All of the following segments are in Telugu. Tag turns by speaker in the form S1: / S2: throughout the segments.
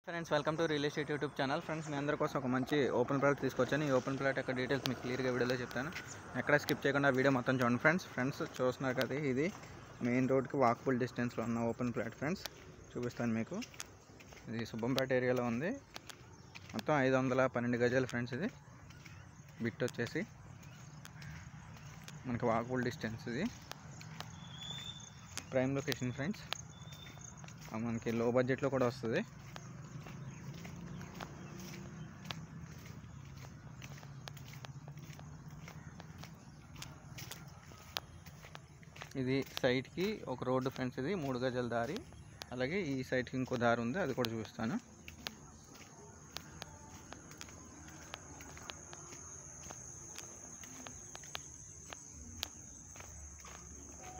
S1: Friends welcome to real estate YouTube channel. Friends మీ అందరి కోసం ఒక మంచి ఓపెన్ ప్లాట్ తీసుకొచ్చాను. ఈ ఓపెన్ ప్లాట్ యొక్క డీటెయిల్స్ మీకు క్లియర్గా వీడియోలో చెప్తాను. ఎక్కడ స్కిప్ చేయకుండా వీడియో మొత్తం చూడండి. ఫ్రెండ్స్ చూస్తున్నారు కదా, ఇది మెయిన్ రోడ్కి వాకబుల్ డిస్టెన్స్లో ఉన్న ఓపెన్ ప్లాట్. ఫ్రెండ్స్ చూపిస్తాను మీకు. ఇది సుబ్బంపేట ఏరియాలో ఉంది. మొత్తం 512 గజాలు ఫ్రెండ్స్. ఇది బిట్ వచ్చేసి మనకి వాకబుల్ డిస్టెన్స్. ఇది ప్రైమ్ లొకేషన్ ఫ్రెండ్స్. మనకి లో బడ్జెట్లో కూడా వస్తుంది. ఇది సైడ్కి ఒక రోడ్డు ఫ్రెండ్స్. ఇది 3 గజాల దారి. అలాగే ఈ సైడ్కి ఇంకో దారి ఉంది, అది కూడా చూపిస్తాను.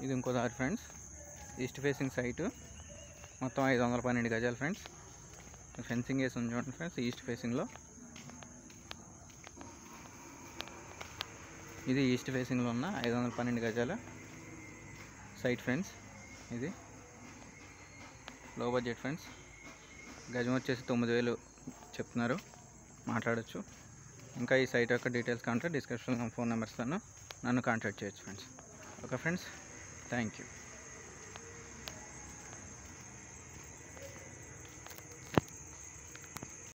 S1: ఇది ఇంకో దారి ఫ్రెండ్స్. East facing site. మొత్తం 512 గజాలు ఫ్రెండ్స్. ఫెన్సింగ్ వేసి ఉంది చూడండి ఫ్రెండ్స్, ఈస్ట్ ఫేసింగ్లో. ఇది ఈస్ట్ ఫేసింగ్లో ఉన్న 512 గజాల సైట్ ఫ్రెండ్స్. ఇది లో బడ్జెట్ ఫ్రెండ్స్. గజం వచ్చేసి 9,000 చెప్తున్నారు, మాట్లాడచ్చు. ఇంకా ఈ సైట్ యొక్క డీటెయిల్స్ కాంటే డిస్క్రిప్షన్లో ఫోన్ నెంబర్స్ నన్ను కాంటాక్ట్ చేయొచ్చు friends. Okay friends, thank you.